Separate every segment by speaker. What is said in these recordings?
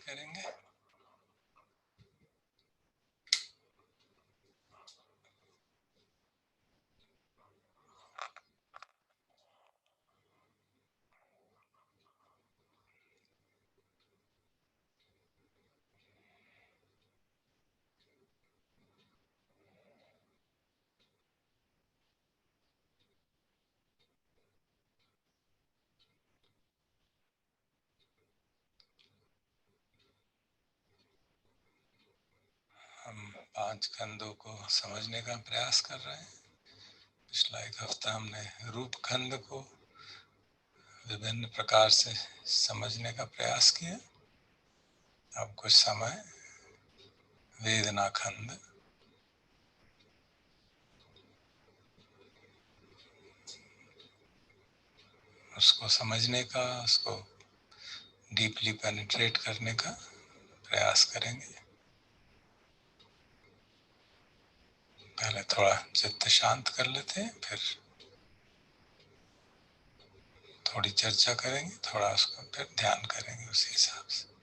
Speaker 1: करेंगे। हम 5 खंडों को समझने का प्रयास कर रहे हैं। पिछला एक हफ्ता हमने रूप खंड को विभिन्न प्रकार से समझने का प्रयास किया। अब कुछ समय वेदना खंड, उसको समझने का, उसको डीपली पेनिट्रेट करने का प्रयास करेंगे। पहले थोड़ा चित्त शांत कर लेते हैं, फिर थोड़ी चर्चा करेंगे, थोड़ा उसको फिर ध्यान करेंगे उसी हिसाब से।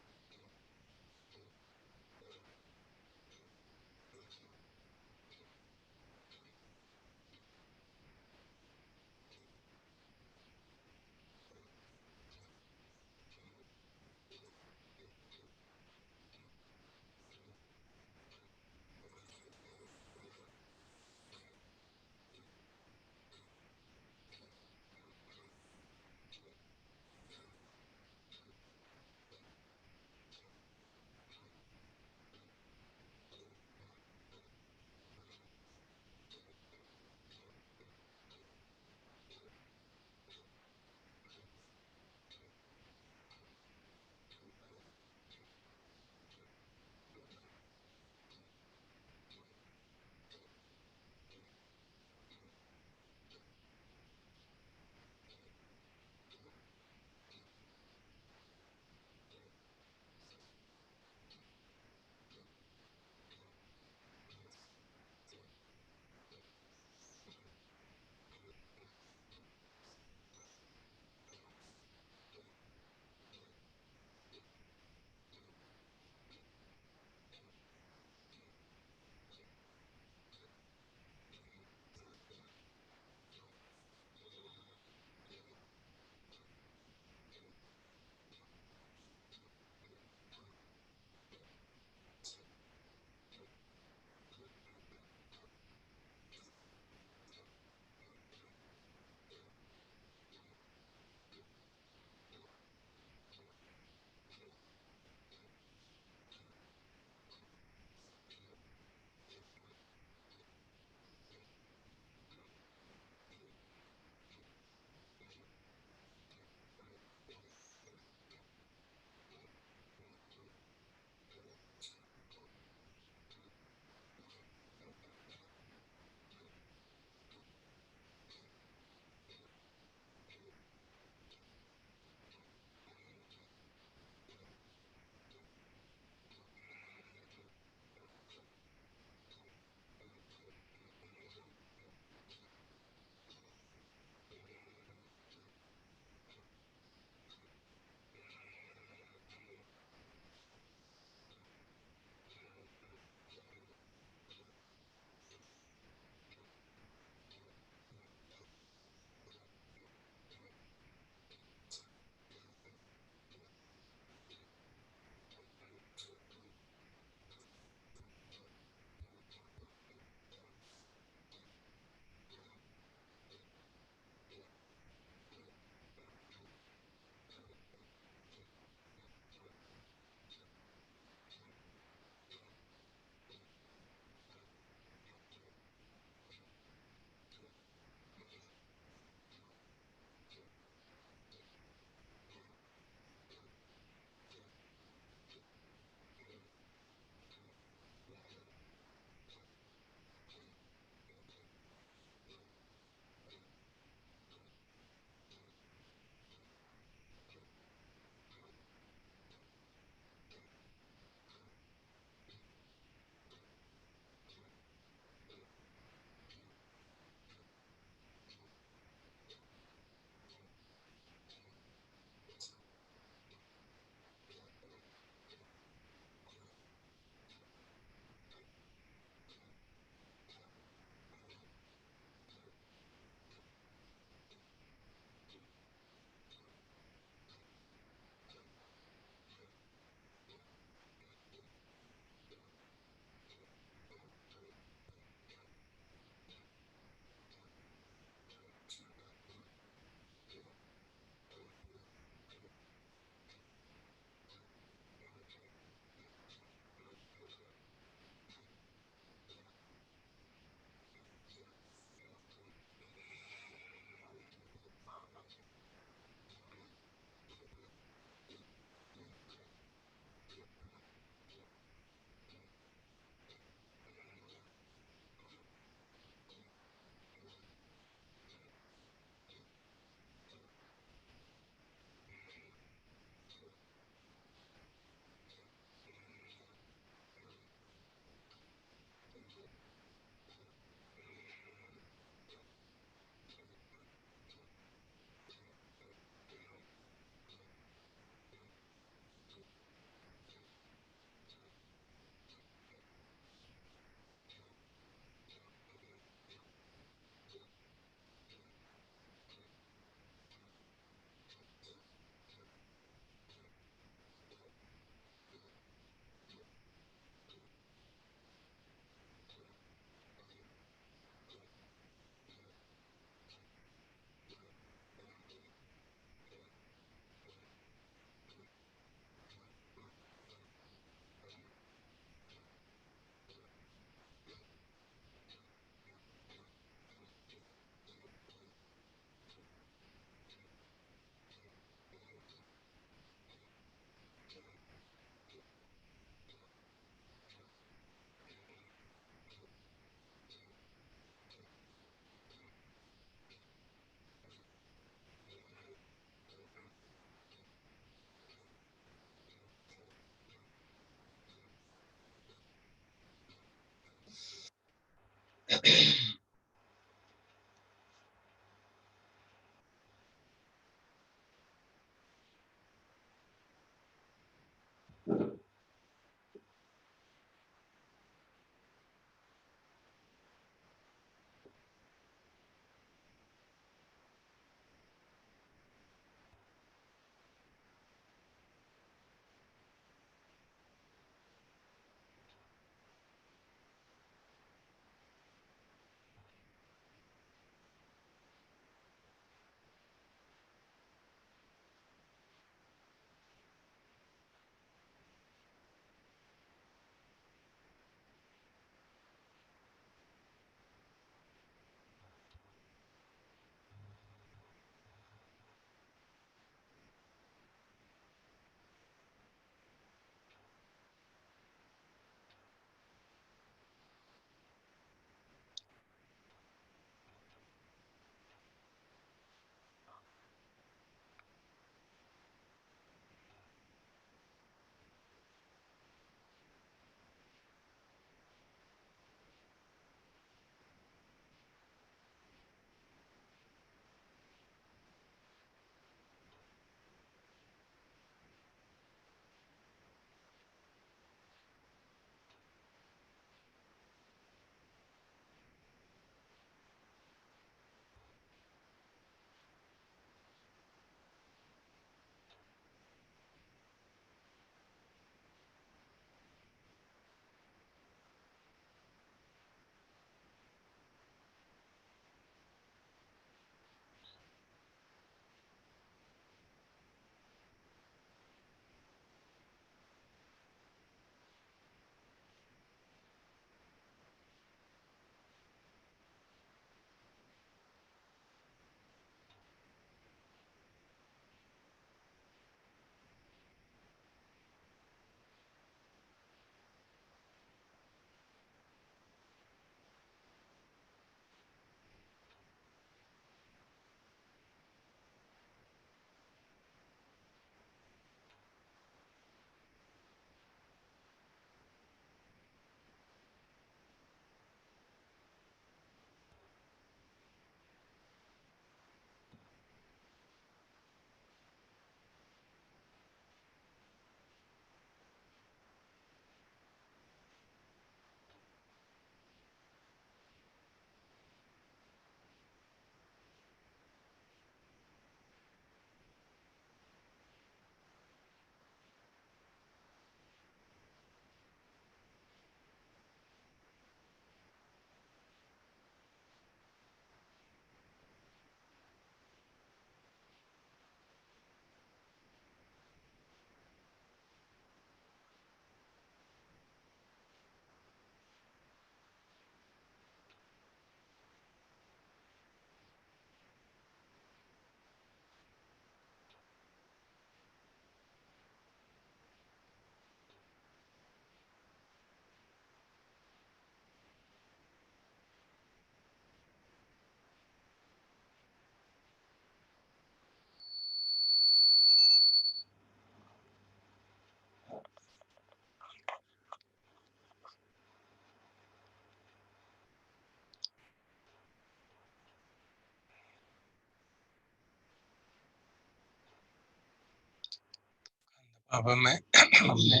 Speaker 1: अब मैं हमने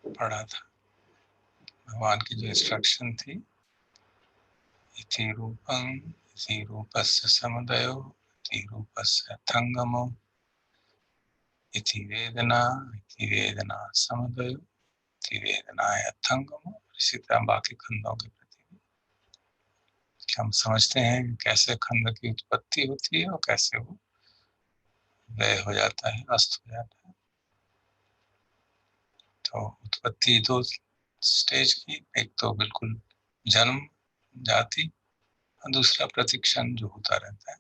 Speaker 1: पढ़ा था भगवान की जो इंस्ट्रक्शन थी, इति रूपं इति रूपस्य समुदयो इति रूपस्य अथंगमो इति वेदना समुदयो इति वेदनाय अथंगमो। इसी तरह बाकी खंडों के प्रति हम समझते हैं कि कैसे खंड की उत्पत्ति होती है और कैसे वो व्यय हो जाता है, अस्त हो जाता है। तो उत्पत्ति दो स्टेज की, एक तो बिल्कुल जन्म जाति और दूसरा प्रतिक्षण जो होता रहता है।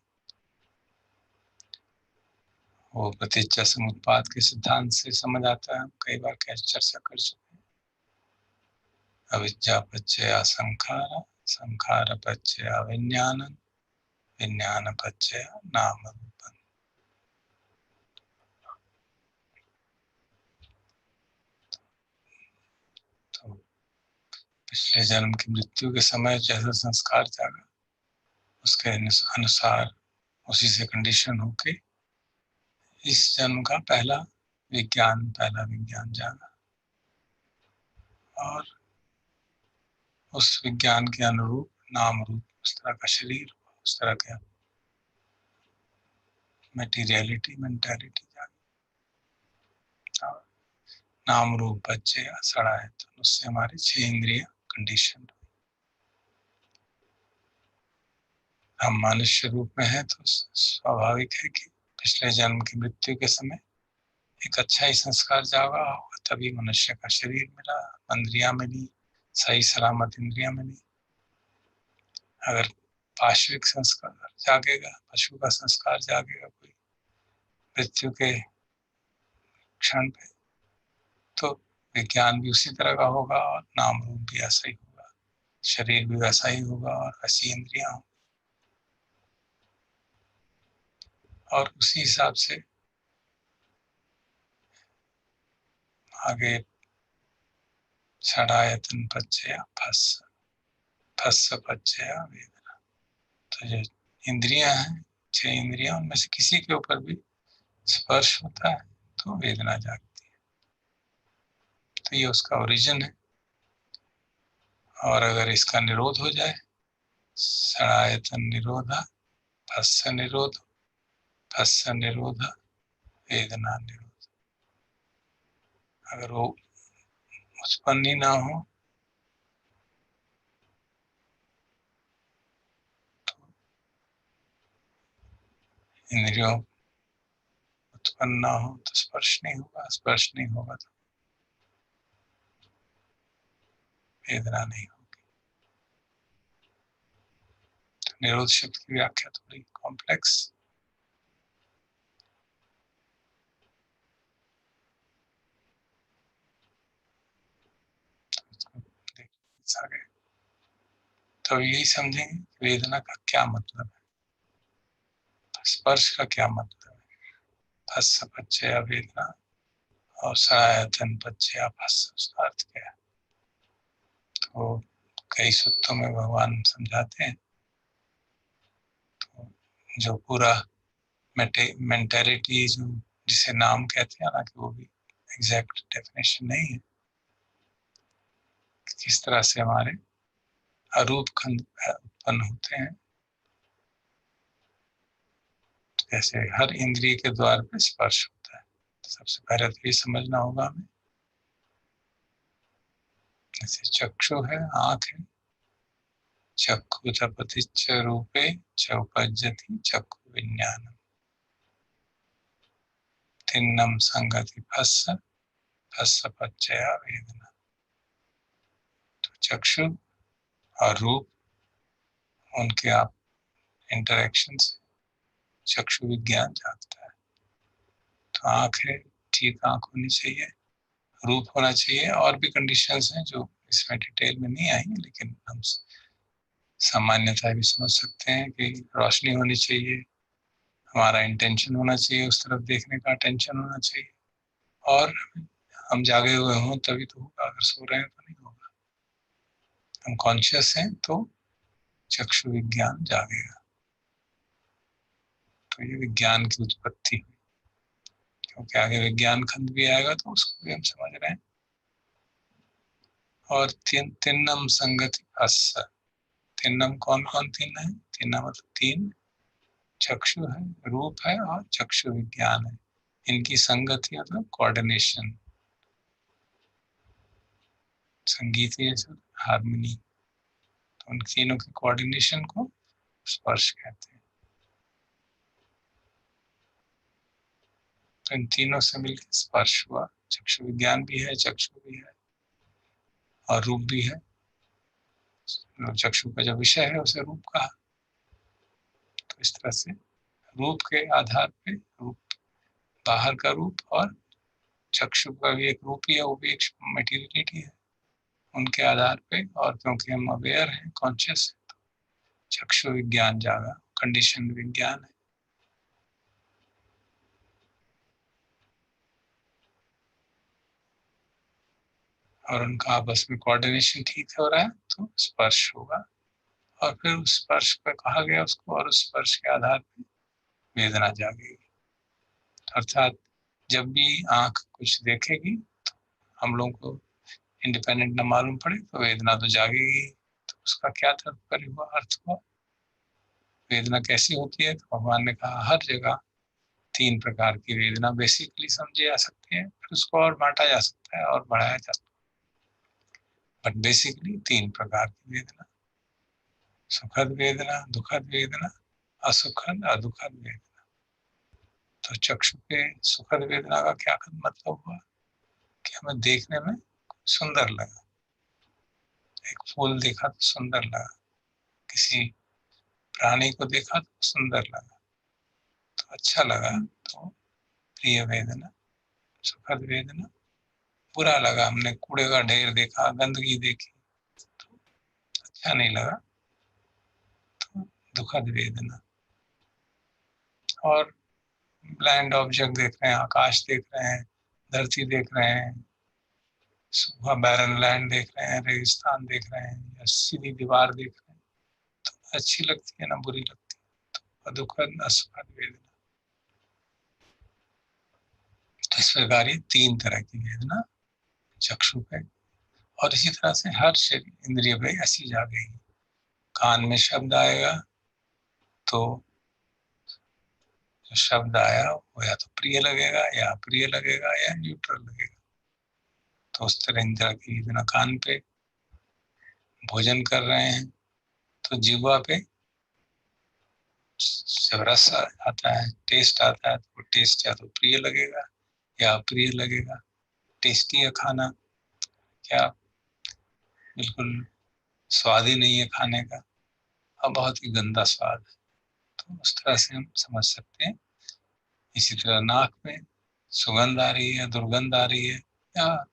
Speaker 1: वो प्रतिच्ඡा समुत्पाद के सिद्धांत से समझ आता है, कई बार कैसे चर्चा कर चुके हैं। अविद्या पच्चय संखार, संखार पच्चय विज्ञान, विज्ञान पच्चय नाम रूपं। तो पिछले जन्म की मृत्यु के समय जैसा संस्कार जागा उसके अनुसार उसी से कंडीशन होके इस जन्म का पहला विज्ञान जागा और उस विज्ञान के अनुरूप नाम रूप उस तरह का शरीर उस तरह का मेंटालिटी जागी और नाम रूप बच्चे सड़ा है तो उससे हमारी 6 इंद्रियां कंडीशन। हम मनुष्य रूप में हैं तो स्वाभाविक है कि पिछले जन्म की मृत्यु के समय एक अच्छा ही संस्कार जागा होगा, तभी मनुष्य का शरीर मिला, इंद्रियां मिली, सही सलामत इंद्रियां मिली। अगर पाश्विक संस्कार जागेगा, पशु का संस्कार जागेगा कोई मृत्यु के क्षण पे, तो विज्ञान भी उसी तरह का होगा और नाम रूप भी ऐसा ही होगा, शरीर भी वैसा ही होगा और वैसी इंद्रियां होंगी और उसी हिसाब से आगे षडायतन पच्चया फस्स पच्चया वेदना। तो जो इंद्रियां हैं 6 इंद्रियां उनमें से किसी के ऊपर भी स्पर्श होता है तो वेदना जागती है, तो ये उसका ओरिजिन है। और अगर इसका निरोध हो जाए, षडायतन निरोधा फस्स निरोध वेदना निरोध, अगर वो उत्पन्न ही ना हो तो इंद्रियों उत्पन्न ना हो तो स्पर्श नहीं होगा, स्पर्श नहीं होगा तो वेदना नहीं होगी। तो निरोध शब्द की व्याख्या थोड़ी कॉम्प्लेक्स, आगे तो यही समझेंगे वेदना का क्या मतलब है, स्पर्श का क्या मतलब है, फस्स पच्चया वेदना और षडायतन पच्चया फस्स, उसका अर्थ क्या है। तो कई सूत्रों में भगवान समझाते हैं, तो जो पूरा मेंटालिटी जो जिसे नाम कहते हैं, हालांकि वो भी एग्जैक्ट डेफिनेशन नहीं है, किस तरह से हमारे अरूप खंड उत्पन्न होते हैं। जैसे हर इंद्रिय के द्वार पे स्पर्श होता है, तो सबसे पहले तो ये समझना होगा हमें, जैसे चक्षु है, आंख है, चक्षुतपतिच्च रूपे च उपज्जति चक्षु विज्ञानम तिन्नम संगति फस्स फस्स पच्चया वेदना। तो चक्षु और रूप, उनके आप इंटरेक्शन से चक्षु विज्ञान जागता है। तो आंख है, ठीक आंख होनी चाहिए, रूप होना चाहिए, और भी कंडीशंस हैं जो इसमें डिटेल में नहीं आई, लेकिन हम सामान्यतः भी समझ सकते हैं कि रोशनी होनी चाहिए, हमारा इंटेंशन होना चाहिए, उस तरफ देखने का अटेंशन होना चाहिए, और हम जागे हुए हों तभी तो होगा, अगर सो रहे हैं तो नहीं होगा। हम कॉन्शियस हैं तो चक्षु विज्ञान जागेगा, तो ये विज्ञान की उत्पत्ति, क्योंकि आगे विज्ञान खंड भी आएगा तो उसको भी हम समझ रहे हैं। और तिन्नम संगति फस्स, तिन्नम कौन कौन तीन है, तीन मतलब 3 चक्षु है, रूप है और चक्षु विज्ञान है, इनकी संगति मतलब कोऑर्डिनेशन, संगीत हारमोनी, तो उन तीनों के कोऑर्डिनेशन को स्पर्श कहते हैं। तो इन तीनों से मिलकर स्पर्श हुआ, चक्षु विज्ञान भी है, चक्षु भी है और रूप भी है। चक्षु का जो विषय है उसे रूप कहा। तो इस तरह से रूप के आधार पे, रूप बाहर का रूप और चक्षु का भी एक रूप ही है, वो भी एक मटेरियलिटी है, उनके आधार पे, और क्योंकि हम अवेयर हैं, कॉन्शियस है, तो चक्षु विज्ञान जागा, कंडीशन विज्ञान है। और उनका आपस में कोऑर्डिनेशन ठीक हो रहा है तो स्पर्श होगा, और फिर उस स्पर्श पे कहा गया उसको, और उस स्पर्श के आधार पर वेदना जागेगी। अर्थात जब भी आंख कुछ देखेगी तो हम लोगों को इंडिपेंडेंट न मालूम पड़े तो वेदना तो जागेगी। तो उसका क्या तात्पर्य हुआ, अर्थ हुआ? वेदना कैसी होती है? तो भगवान ने कहा हर जगह 3 प्रकार की वेदना बेसिकली समझी जा सकती है, फिर उसको और बांटा जा सकता है और बढ़ाया जा सकता है, बट बेसिकली 3 प्रकार की वेदना, सुखद वेदना, दुखद वेदना, असुखद अदुखद वेदना। तो चक्षु के सुखद वेदना का क्या मतलब हुआ कि हमें देखने में सुंदर लगा, एक फूल देखा तो सुंदर लगा, किसी प्राणी को देखा तो सुंदर लगा, तो अच्छा लगा, तो प्रिय वेदना, सुखद वेदना। बुरा लगा, हमने कूड़े का ढेर देखा, गंदगी देखी तो अच्छा नहीं लगा, तो दुखद वेदना। और ब्लाइंड ऑब्जेक्ट देख रहे हैं, आकाश देख रहे हैं, धरती देख रहे हैं, सुबह बैरन लैंड देख रहे हैं, रेगिस्तान देख रहे हैं, या सीधी दीवार देख रहे हैं, तो अच्छी लगती है ना बुरी लगती है, तो दुखद असुखद वेदना। तो इस प्रकार ये 3 तरह की वेदना चक्षु पे, और इसी तरह से हर शरीर इंद्रिय पे ऐसी जागेगी। कान में शब्द आएगा तो जो शब्द आया वो या तो प्रिय लगेगा या अप्रिय लगेगा या न्यूट्रल लगेगा। तो उस तरह इंद्रिय की वेदना कान पे। भोजन कर रहे हैं तो जीवा पे जब रस आता है, टेस्ट आता है, तो टेस्ट या तो प्रिय लगेगा या अप्रिय लगेगा। टेस्टी है खाना, क्या बिल्कुल स्वाद ही नहीं है खाने का, और बहुत ही गंदा स्वाद है, तो उस तरह से हम समझ सकते हैं। इसी तरह नाक में सुगंध आ रही है, दुर्गंध आ रही है, या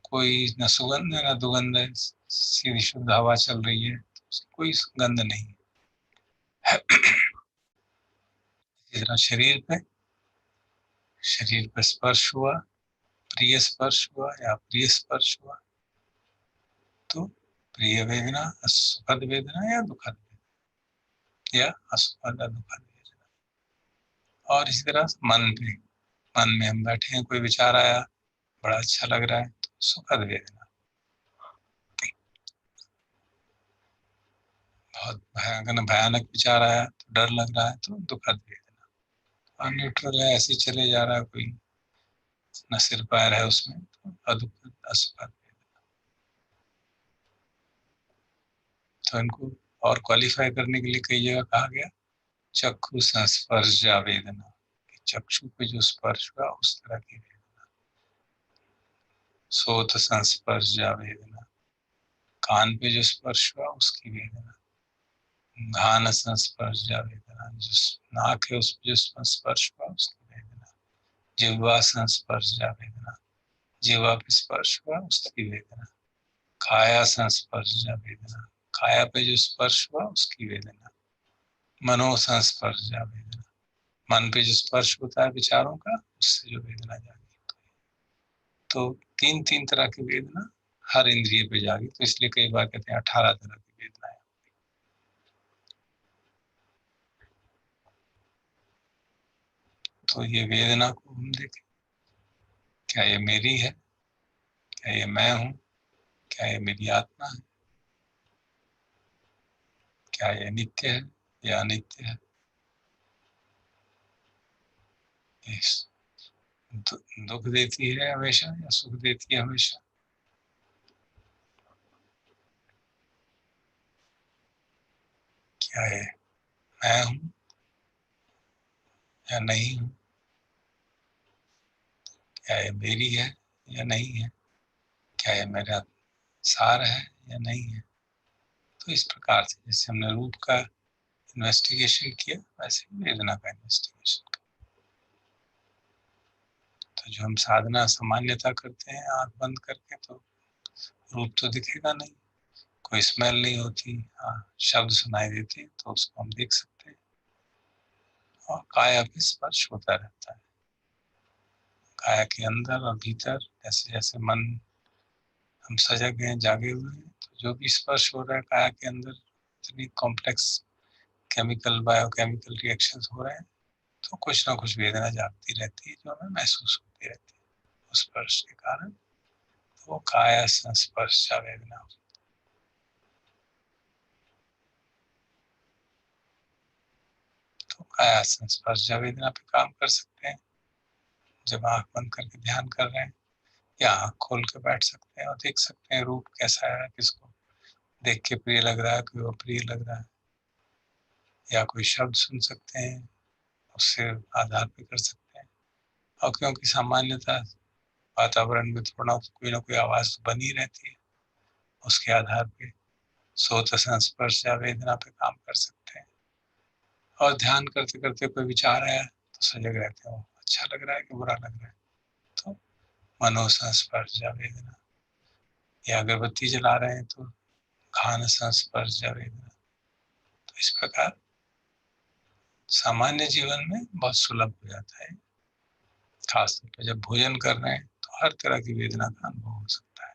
Speaker 1: कोई न सुगंध है न दुर्गंध है, सीधी शुद्ध हवा चल रही है, कोई गंध नहीं है। इसी तरह शरीर पे स्पर्श हुआ, प्रिय स्पर्श हुआ या प्रिय स्पर्श हुआ, तो प्रिय वेदना, सुखद वेदना या दुखद वेदना, या असुखद या दुखद वेदना। और इसी तरह मन में हम बैठे हैं, कोई विचार आया, बड़ा अच्छा लग रहा है, तो सुखद वेदना। बहुत भयानक विचार आया तो डर लग रहा है, तो दुखद वेदना। और न्यूट्रल है, ऐसे चले जा रहा है, कोई न सिर पैर है उसमें, तो अदुखद असुखद वेदना। तो इनको और क्वालिफाई करने के लिए कई जगह कहा गया चक्षु संस्पर्श वेदना, चक्षु पे जो स्पर्श हुआ उस तरह की वेदना। सोत संस्पर्श वेदना, कान पे जो स्पर्श हुआ उसकी वेदना। घान संस्पर्श वेदना, जो नाक है उस पे जो स्पर्श हुआ उसकी वेदना। जिह्वा संस्पर्श वेदना, जिह्वा पे स्पर्श हुआ उसकी वेदना। काया संस्पर्श वेदना, काया पे जो स्पर्श हुआ उसकी वेदना। मनो संस्पर्श वेदना, मन पे जो स्पर्श होता है विचारों का, उससे जो वेदना जाती है। तो 3 तरह की वेदना हर इंद्रिय पे जागी, तो इसलिए कई बार कहते हैं 18 तरह की वेदनाएं। तो ये वेदना को हम देखें, क्या ये मेरी है, क्या ये मैं हूँ, क्या ये मेरी आत्मा है, क्या ये नित्य है या अनित्य है। ये दुख देती है हमेशा या सुख देती है हमेशा। क्या ये मैं हूँ या नहीं हूँ, क्या ये मेरी है या नहीं है, क्या ये मेरा सार है या नहीं है। तो इस प्रकार से जैसे हमने रूप का इन्वेस्टिगेशन किया, वैसे ही वेदना का इन्वेस्टिगेशन। तो जो हम साधना सामान्यता करते हैं आंख बंद करके, तो रूप तो दिखेगा नहीं, कोई स्मेल नहीं होती, हाँ शब्द सुनाई देते तो उसको हम देख सकते हैं, और काया पे स्पर्श होता रहता है। काया के अंदर और भीतर जैसे जैसे मन हम सजग हैं, जागे हुए हैं, तो जो भी स्पर्श हो रहा है काया के अंदर, इतनी कॉम्प्लेक्स केमिकल बायोकेमिकल रिएक्शंस हो रहे हैं, तो कुछ ना कुछ वेदना जागती रहती है जो हमें महसूस होती रहती है उस स्पर्श के कारण। तो वो काया संस्पर्श वेदना। तो काया संस्पर्श वेदना पे काम कर सकते हैं जब आंख बंद करके ध्यान कर रहे हैं, या आंख खोल के बैठ सकते हैं और देख सकते हैं रूप कैसा है, किसको देख के प्रिय लग रहा है, कोई अप्रिय लग रहा है, या कोई शब्द सुन सकते हैं, उससे आधार पे कर सकते हैं। और क्योंकि सामान्यतः वातावरण में थोड़ा कोई ना कोई आवाज तो बनी रहती है, उसके आधार पे सोच संस्पर्श या वेदना पे काम कर सकते हैं। और ध्यान करते करते कोई विचार आया तो सजग रहते हो, अच्छा लग रहा है कि बुरा लग रहा है, तो मनोसंस्पर्श या वेदना। या अगरबत्ती जला रहे हैं तो खान संस्पर्श या वेदना। तो इस प्रकार सामान्य जीवन में बहुत सुलभ हो जाता है, खासतौर पर जब भोजन कर रहे हैं तो हर तरह की वेदना का अनुभव हो सकता है।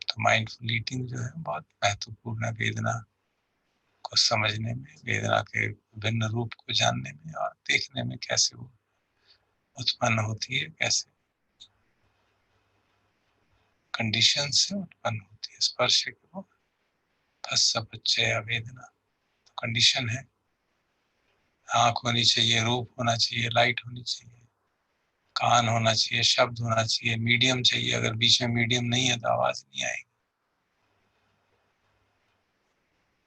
Speaker 1: तो माइंडफुल ईटिंग जो है बहुत महत्वपूर्ण है वेदना को समझने में, वेदना के भिन्न रूप को जानने में, और देखने में कैसे वो उत्पन्न होती है, कैसे कंडीशन से उत्पन्न होती है। स्पर्श के वो बच्चे या वेदना तो कंडीशन है। आंख होनी चाहिए, रूप होना चाहिए, लाइट होनी चाहिए, कान होना चाहिए, शब्द होना चाहिए, मीडियम चाहिए। अगर बीच में मीडियम नहीं है तो आवाज नहीं आएगी।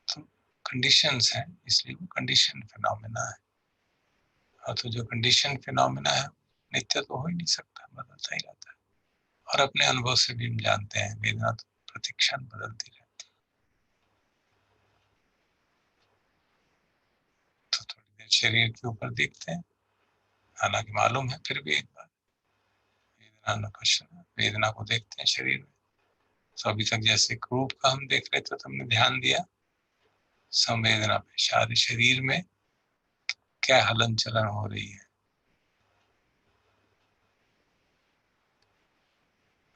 Speaker 1: तो कंडीशंस हैं, इसलिए वो कंडीशन फिनोमेना है। और तो जो कंडीशन फिनोमेना है नित्य तो हो ही नहीं सकता, बदलता ही रहता है। और अपने अनुभव से भी हम जानते हैं वेदना तो प्रतिक्षण बदलती रहती है। तो थोड़ी देर शरीर के ऊपर देखते हैं, हालांकि मालूम है फिर भी एक बार वेदना को देखते हैं शरीर में। तो अभी तक जैसे रूप का हम देख रहे थे तो हमने ध्यान दिया संवेदना पे, सारे शरीर में क्या हलन चलन हो रही है,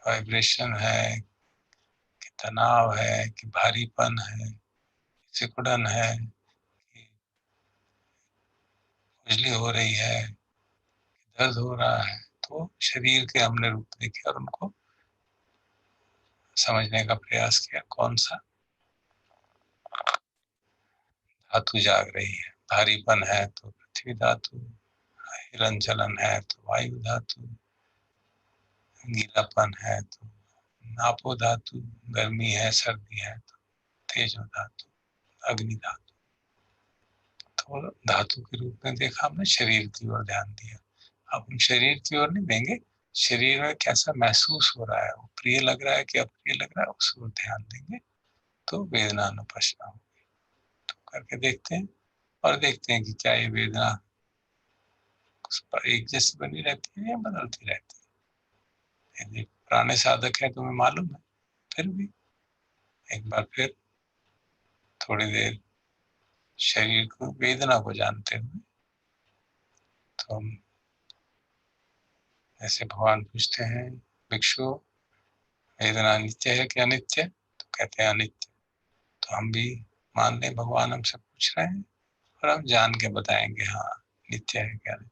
Speaker 1: वाइब्रेशन है कि तनाव है कि भारीपन है, सिकुड़न है कि खुजली हो रही है, दर्द हो रहा है। तो शरीर के हमने रूप देखे और उनको समझने का प्रयास किया, कौन सा धातु जाग रही है। भारीपन है तो पृथ्वी धातु, हिलन चलन है तो वायु धातु, गीलापन है तो नापो धातु, गर्मी है सर्दी है तो तेजो धातु, अग्नि धातु। तो धातु के रूप में देखा हमने, शरीर की ओर ध्यान दिया। अब हम शरीर की ओर नहीं देंगे, शरीर में कैसा महसूस हो रहा है, वो प्रिय लग रहा है कि अप्रिय लग रहा है, उस ओर ध्यान देंगे तो वेदना अनुपश्ना होगी। तो करके देखते हैं और देखते हैं कि क्या ये वेदना एक जैसी बनी रहती है या बदलती रहती है। यदि पुराने साधक है तो हमें मालूम है, फिर भी एक बार फिर थोड़ी देर शरीर को, वेदना को जानते हुए, तो हम ऐसे भगवान पूछते हैं, भिक्षु वेदना नित्य है कि अनित्य? तो कहते हैं अनित्य। तो हम भी मान लें भगवान हमसे पूछ रहे हैं और हम जान के बताएंगे हाँ नित्य है क्या अनित्य।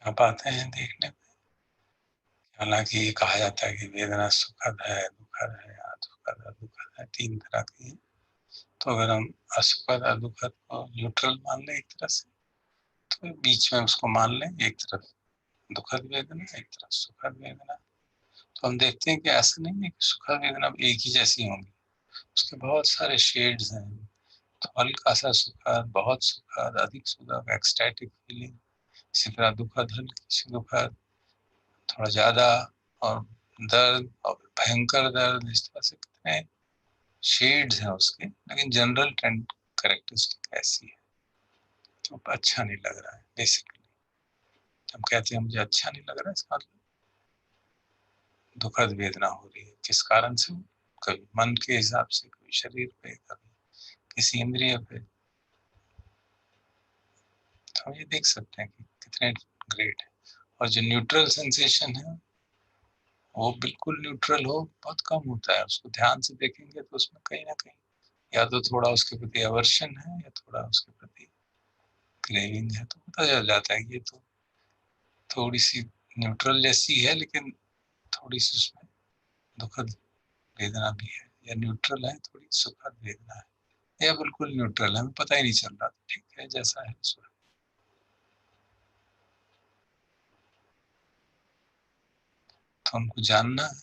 Speaker 1: क्या पाते हैं देखने में? हालांकि ये कहा जाता है कि वेदना सुखद है, दुखद है, असुखद है, दुखद है, 3 तरह की है। तो अगर हम असुखद और दुखद को न्यूट्रल मान लें एक तरह से, तो बीच में उसको मान लें, एक तरफ दुखद वेदना, एक तरफ सुखद वेदना। तो हम देखते हैं कि ऐसा नहीं है कि सुखद वेदना एक ही जैसी होंगी, उसके बहुत सारे शेड्स हैं। तो हल्का सा सुखद, बहुत सुखद, अधिक सुखद, एक्सटैटिक फीलिंग, इसी तरह दुखद, हल्की सी दुखद, थोड़ा ज्यादा, और दर्द और भयंकर दर्द, इस तरह से कितने शेड्स हैं उसके, लेकिन जनरल ट्रेंड कैरेक्टरिस्टिक ऐसी है। तो अच्छा नहीं लग रहा है बेसिकली। हम कहते हैं मुझे अच्छा नहीं लग रहा है, इसका मतलब दुखद वेदना हो रही है। किस कारण से? कभी मन के हिसाब से, कभी शरीर पे, कभी किसी इंद्रिय पे। तो हम ये देख सकते हैं कि कितने ग्रेड है। और जो न्यूट्रल सेंसेशन है वो बिल्कुल न्यूट्रल हो, बहुत कम होता है। उसको ध्यान से देखेंगे तो उसमें कहीं ना कहीं या तो थोड़ा उसके प्रति अवर्शन है, या थोड़ा उसके प्रति क्रेविंग है। तो पता चल जाता है कि ये तो थोड़ी सी न्यूट्रल जैसी है, लेकिन थोड़ी सी उसमें दुखद वेदना भी है, या न्यूट्रल है, थोड़ी सुखद वेदना है, या बिल्कुल न्यूट्रल है, हमें पता ही नहीं चल रहा। ठीक है, जैसा है सो है। तो हमको जानना है।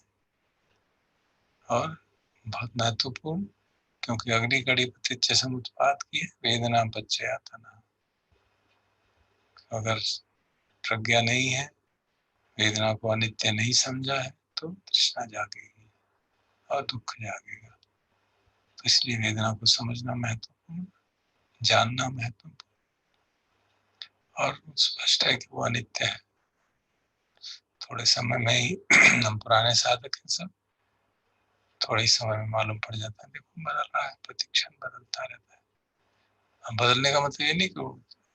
Speaker 1: और बहुत महत्वपूर्ण, क्योंकि अग्नि कड़ी प्रतीच्य समुत्पाद की है, वेदना बच्चे आता ना। अगर प्रज्ञा नहीं है, वेदना को अनित्य नहीं समझा है, तो तृष्णा जागेगी और दुख जागेगा। तो इसलिए वेदना को समझना महत्वपूर्ण, जानना महत्वपूर्ण, और स्पष्ट है कि वो अनित्य है। थोड़े समय में ही हम पुराने साधक हैं सब, थोड़े ही समय में मालूम पड़ जाता है, देखो बदल रहा है, प्रतिक्षण बदलता रहता है। अब बदलने का मतलब ये नहीं कि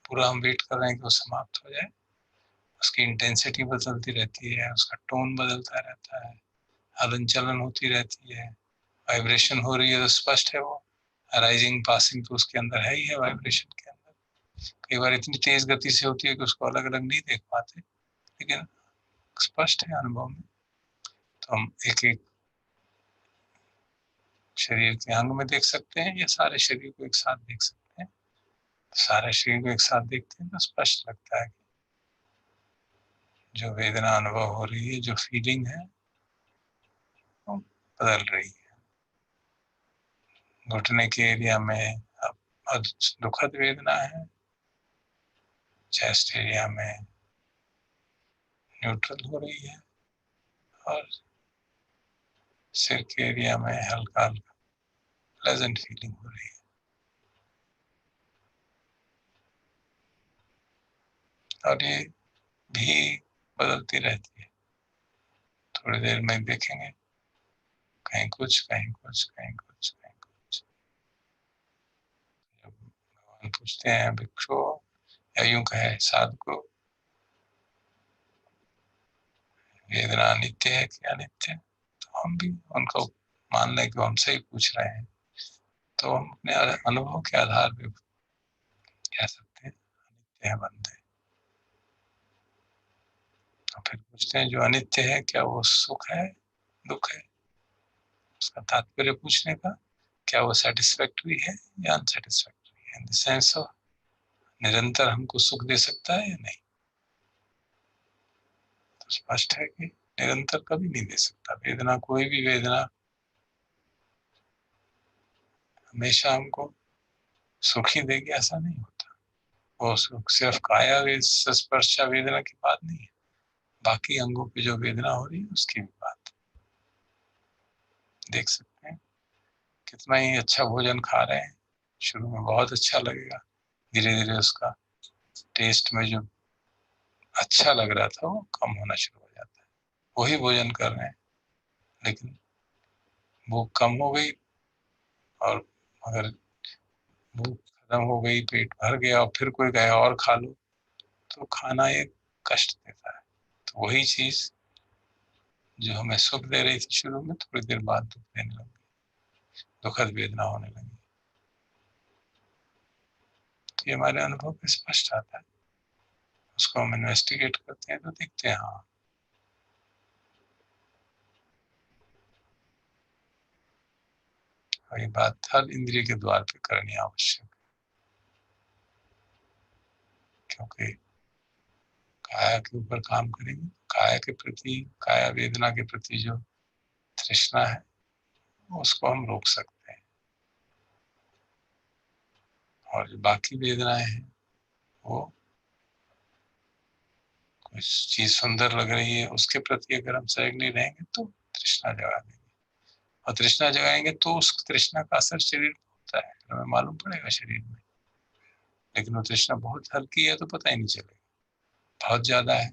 Speaker 1: पूरा हम वेट कर रहे हैं कि वो समाप्त हो जाए। उसकी इंटेंसिटी बदलती रहती है, उसका टोन बदलता रहता है, हलन चलन होती रहती है, वाइब्रेशन हो रही है, तो स्पष्ट है वो राइजिंग पासिंग तो उसके अंदर है ही है, वाइब्रेशन के अंदर। कई बार इतनी तेज गति से होती है कि उसको अलग अलग नहीं देख पाते, लेकिन स्पष्ट है अनुभव में। तो हम एक एक शरीर के अंग में देख सकते हैं, या सारे शरीर को एक साथ देख सकते हैं। तो सारे शरीर को एक साथ देखते हैं तो स्पष्ट लगता है कि जो वेदना अनुभव हो रही है, जो फीलिंग है, वो बदल रही है। घुटने के एरिया में अब दुखद वेदना है, चेस्ट एरिया में न्यूट्रल हो रही है, और सिर के एरिया में हल्का हल्का प्लेजेंट फीलिंग हो रही है। और ये भी बदलती रहती है। थोड़ी देर में देखेंगे कहीं कुछ, कहीं कुछ, कहीं कुछ, कहीं कुछ। जब भगवान पूछते हैं भिक्षु, या यूं कहे साधु को, वेदना नित्य है कि अनित्य, तो हम भी उनको मान लें कि हम सही पूछ रहे हैं। तो हम अपने अनुभव के आधार पे कह सकते हैं अनित्य है बंधे। तो फिर पूछते हैं जो अनित्य है, क्या वो सुख है, दुख है? उसका तात्पर्य पूछने का, क्या वो सेटिस्फैक्टरी है या अनसेटिस्फैक्टरी है, इन द सेंस ऑफ निरंतर हमको सुख दे सकता है या नहीं। तो स्पष्ट है कि निरंतर कभी नहीं दे सकता। वेदना, कोई भी वेदना हमेशा हमको सुख ही देगी ऐसा नहीं होता। वो सुख सिर्फ काया स्पर्शा वेदना की बात नहीं है, बाकी अंगों पे जो वेदना हो रही है उसकी भी बात देख सकते हैं। कितना ही अच्छा भोजन खा रहे हैं, शुरू में बहुत अच्छा लगेगा, धीरे धीरे उसका टेस्ट में जो अच्छा लग रहा था वो कम होना शुरू हो जाता है। वही भोजन कर रहे हैं, लेकिन भूख कम हो गई, और अगर भूख खत्म हो गई, पेट भर गया, और फिर कोई कहे और खा लो, तो खाना एक कष्ट देता है। तो वही चीज जो हमें सुख दे रही थी शुरू में, थोड़ी देर बाद दुख देने लगी, दुखद वेदना होने लगी। तो ये हमारे अनुभव में स्पष्ट आता है। उसको हम इन्वेस्टिगेट करते हैं तो देखते हैं हाँ ये बात हर इंद्रिय के द्वार पे करनी आवश्यक है, क्योंकि काया के ऊपर काम करेंगे, काया के प्रति, काया वेदना के प्रति जो तृष्णा है उसको हम रोक सकते हैं, और जो बाकी वेदनाएं हैं वो कुछ चीज सुंदर लग रही है उसके प्रति अगर हम सजग नहीं रहेंगे तो तृष्णा जगा देंगे, और तृष्णा जगाएंगे तो उस तृष्णा का असर शरीर पर होता है, हमें मालूम पड़ेगा शरीर में। लेकिन वो तृष्णा बहुत हल्की है तो पता ही नहीं चलेगा, बहुत ज्यादा है,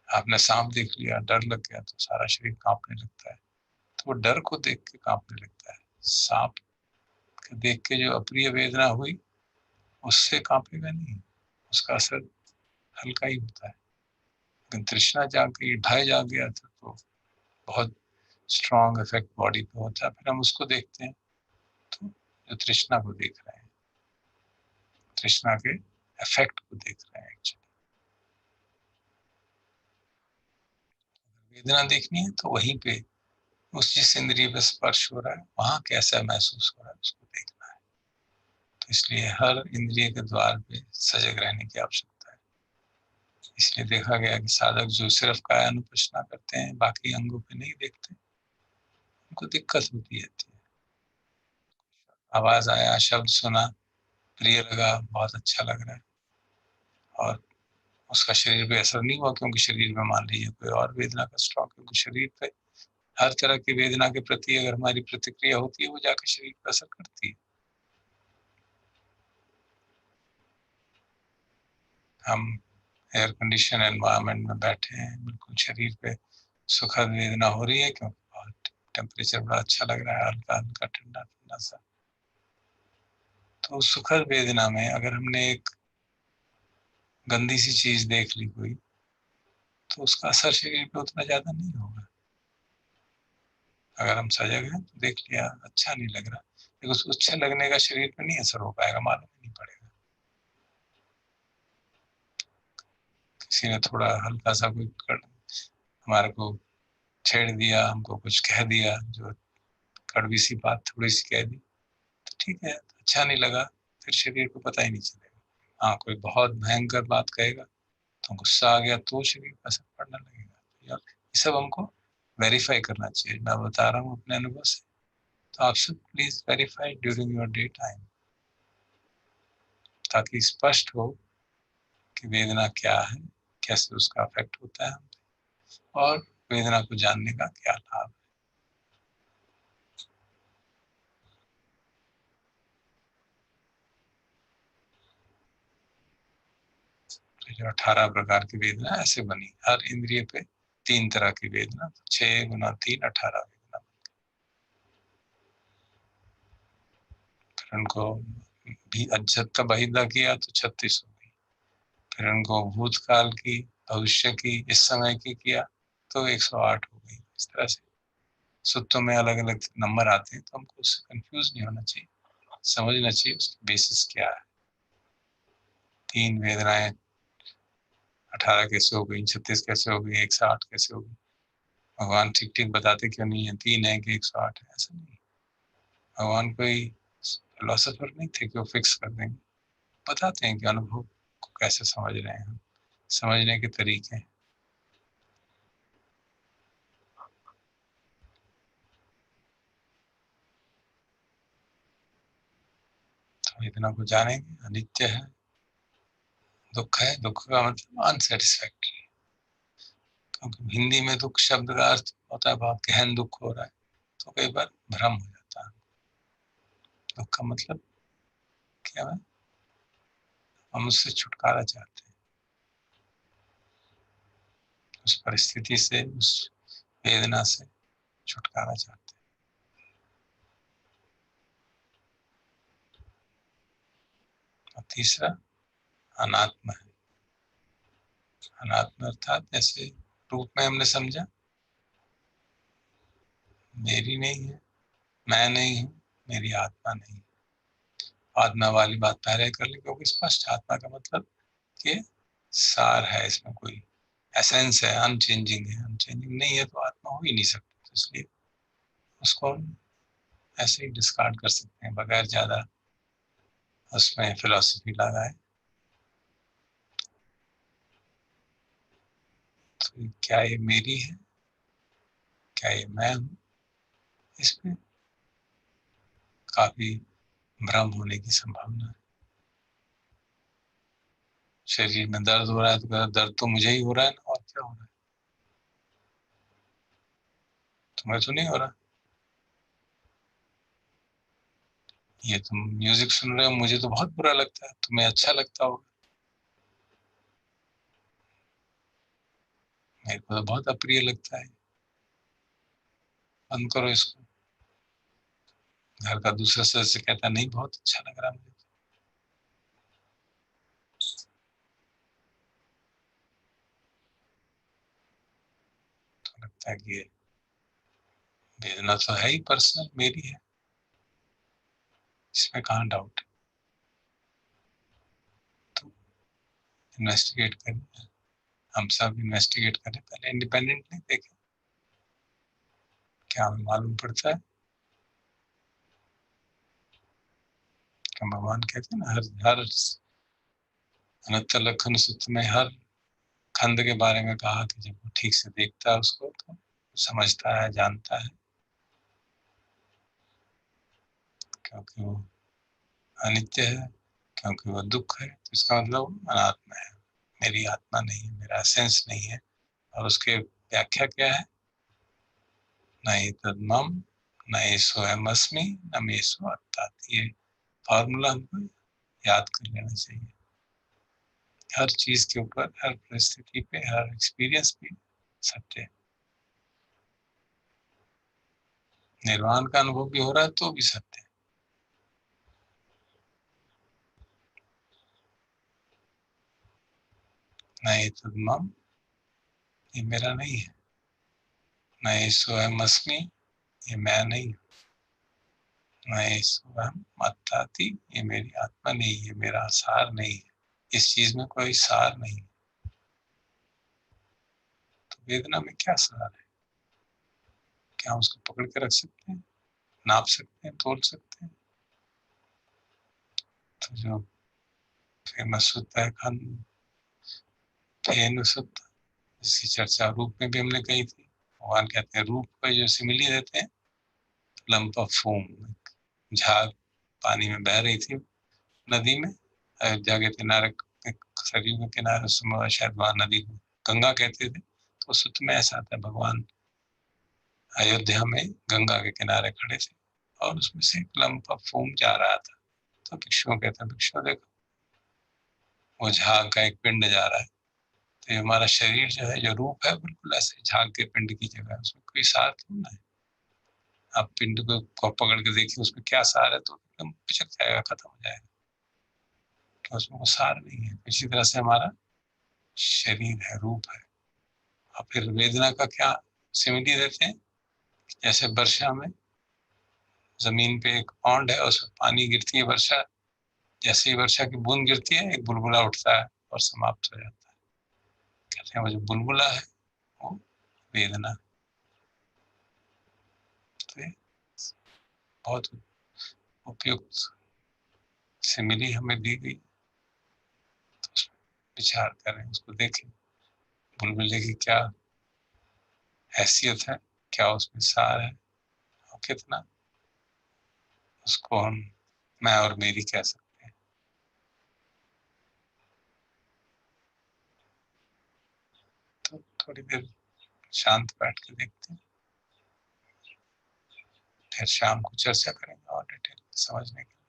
Speaker 1: आपने सांप देख लिया, डर लग गया तो सारा शरीर कांपने लगता है, तो वो डर को देख के कांपने लगता है। सांप के देख के जो अप्रिय वेदना हुई उससे कांपेगा नहीं, उसका असर हल्का ही होता है। लेकिन तृष्णा जाग गई, ढाई जाग गया था तो बहुत स्ट्रॉन्ग इफेक्ट बॉडी पे होता है। फिर हम उसको देखते हैं तो जो तृष्णा को देख रहे हैं, तृष्णा के इफेक्ट को देख रहे हैं एक्चुअली। वेदना देखनी है तो वहीं पे उस जिस इंद्रिय पे स्पर्श हो रहा है वहां कैसा महसूस हो रहा है उसको देखना है। तो इसलिए हर इंद्रिय के द्वार पे सजग रहने की आवश्यकता है। इसलिए देखा गया कि साधक जो सिर्फ कायानुपश्यना करते हैं, बाकी अंगों पे नहीं देखते, उनको दिक्कत होती है। आवाज आया, शब्द सुना, प्रिय लगा, बहुत अच्छा लग रहा है, और उसका शरीर पे असर नहीं हुआ क्योंकि शरीर में मान लीजिए कोई और वेदना का स्ट्रॉक, क्योंकि शरीर पे हर तरह की वेदना के प्रति अगर हमारी प्रतिक्रिया होती है वो जाकर शरीर पर असर करती है। हम एयर कंडीशन एनवायरनमेंट में बैठे हैं, बिल्कुल शरीर पे सुखद वेदना हो रही है क्योंकि बहुत टेम्परेचर बड़ा अच्छा लग रहा है, हल्का हल्का ठंडा ठंडा सा। तो उस सुखद वेदना में अगर हमने एक गंदी सी चीज देख ली कोई, तो उसका असर शरीर पे उतना ज्यादा नहीं होगा। अगर हम सजग हैं तो देख लिया, अच्छा नहीं लग रहा, लेकिन उस अच्छे लगने का शरीर पे नहीं असर हो पाएगा, मालूम ही नहीं पड़ेगा। किसी ने थोड़ा हल्का सा कोई हमारे को छेड़ दिया, हमको कुछ कह दिया, जो कड़वी सी बात थोड़ी सी कह दी, तो ठीक है, अच्छा नहीं लगा, फिर शरीर को पता ही नहीं चलेगा। हाँ, कोई बहुत भयंकर बात कहेगा तो गुस्सा आ गया तो शरीर पर असर पड़ने लगेगा। यार ये सब हमको वेरीफाई करना चाहिए, मैं बता रहा हूँ अपने अनुभव से। तो आप सब please verify during your day time, ताकि स्पष्ट हो कि वेदना क्या है, कैसे उसका अफेक्ट होता है, और वेदना को जानने का क्या लाभ है। तो जो 18 प्रकार की वेदना ऐसे बनी, हर इंद्रिय पे 3 तरह की वेदना, 6 गुना 3 18 वेदना। फिर उनको भी अज्जत बहिदा किया तो 36 हो गई। फिर उनको भूतकाल की, भविष्य की, इस समय की किया तो 108 हो गई। इस तरह से सूत्रों में अलग अलग नंबर आते हैं, तो हमको उससे कंफ्यूज नहीं होना चाहिए, समझना चाहिए उसकी बेसिस क्या है। 3 वेदनाएं 18 कैसे हो गई, 36 कैसे हो गई, 108 कैसे हो गई। भगवान ठीक ठीक बताते क्यों नहीं है 3 है कि 108 है, ऐसा नहीं। भगवान कोई फिलोसोफर नहीं थे कि वो फिक्स कर देंगे, बताते हैं कि अनुभव को कैसे समझ रहे हैं हम, समझने के तरीके हैं। तो इतना को जानेंगे, अनित्य है, दुख है, दुख का मतलब अनसेटिस्फैक्ट्री। क्योंकि हिंदी में दुख शब्द का अर्थ होता है बहुत गहन दुख हो रहा है, तो कई बार भ्रम हो जाता है। दुख का मतलब क्या है, हम उससे छुटकारा चाहते हैं, उस परिस्थिति से, उस वेदना से छुटकारा चाहते हैं। और तीसरा अनात्म है। अनात्म अर्थात जैसे रूप में हमने समझा, मेरी नहीं है, मैं नहीं हूँ, मेरी आत्मा नहीं। आत्मा वाली बात पहले कर ली, क्योंकि स्पष्ट आत्मा का मतलब कि सार है, इसमें कोई एसेंस है, अनचेंजिंग है। अनचेंजिंग नहीं है तो आत्मा हो ही नहीं सकती, तो इसलिए उसको हम ऐसे ही डिस्कार्ड कर सकते हैं बगैर ज्यादा उसमें फिलॉसफी लगाए। तो क्या ये मेरी है, क्या ये मैं हूँ, इसमें काफी भ्रम होने की संभावना है। शरीर में दर्द हो रहा है तो दर्द तो मुझे ही हो रहा है ना, और क्या हो रहा है, तुम्हें तो नहीं हो रहा। ये तुम म्यूजिक सुन रहे हो, मुझे तो बहुत बुरा लगता है, तुम्हें अच्छा लगता होगा, मेरे को तो बहुत अप्रिय लगता है। बंद करो इसको। घर का दूसरा सदस्य कहता है नहीं बहुत अच्छा लग रहा है मुझे, तो लगता है कि ये भेजना तो है ही, पर्सनल मेरी है, इसमें कहाँ डाउट है। तो इन्वेस्टिगेट करें, हम सब इन्वेस्टिगेट करें पहले, इंडिपेंडेंटली देखें, क्या हमें मालूम पड़ता है। क्या भगवान कहते हैं ना, हर हर अनंत लखन सूत्र में हर खंड के बारे में कहा कि जब वो ठीक से देखता है उसको तो समझता है, जानता है, क्योंकि वो अनित्य है, क्योंकि वो दुख है, तो इसका मतलब वो अनात्मा है, मेरी आत्मा नहीं है, मेरा सेंस नहीं है। और उसके व्याख्या क्या है, नहीं तद्मम, नहीं स्वयमस्मि, न मे स्व अर्थात। ये फॉर्मूला हमको याद कर लेना चाहिए। हर चीज के ऊपर, हर परिस्थिति पे, हर एक्सपीरियंस पे सत्य है। निर्वाण का अनुभव भी हो रहा है तो भी सत्य है। नहीं तद्मम, ये मेरा नहीं है। नहीं स्वयं अस्मि, ये मैं नहीं। नहीं स्वयं अर्थाति, ये मेरी आत्मा नहीं है, मेरा सार नहीं है, इस चीज में कोई सार नहीं। तो वेदना में क्या सार है, क्या हम उसको पकड़ के रख सकते हैं, नाप सकते हैं, तोल सकते हैं। तो जो फेमस होता है खान फेन सूत्र, जिसकी चर्चा रूप में भी हमने कही थी, भगवान कहते हैं रूप को जो सिमिली देते हैं, लंप ऑफ फोम, झाग पानी में बह रही थी नदी में, अयोध्या के किनारे, सरयू के किनारे, उस समय शायद वहां नदी को गंगा कहते थे। तो सूत्र में ऐसा आता है, भगवान अयोध्या में गंगा के किनारे खड़े थे और उसमें से एक लंप ऑफ फोम जा रहा था। तो भिक्षुओं कहते हैं, भिक्षु देखो वो झाग का एक पिंड जा रहा है। तो ये हमारा शरीर जो है, जो रूप है, बिल्कुल ऐसे झाग के पिंड की जगह है, उसमें कोई सार थोड़ा है। आप पिंड को पकड़ के देखिए उसमें क्या सार है, तो एकदम पिछक जाएगा, खत्म हो जाएगा, कि उसमें वो सार नहीं है। इसी तरह से हमारा शरीर है, रूप है। और फिर वेदना का क्या सिमिली देते हैं, जैसे वर्षा में जमीन पे एक पॉन्ड है, उसमें पानी गिरती है, वर्षा जैसे ही वर्षा की बूंद गिरती है, एक बुलबुला उठता है और समाप्त हो जाता है। कहते हैं वो जो बुलबुला है वो वेदना। तो ये बहुत उपयुक्त सिमिली हमें दी गई, तो उसमें विचार करें, उसको देखें, बुलबुले की क्या हैसियत है, क्या उसमें सार है, और कितना उसको हम मैं और मेरी कह सकते हैं। तो थोड़ी देर शांत बैठ के देखते हैं, फिर शाम को चर्चा करेंगे और डिटेल समझने के लिए।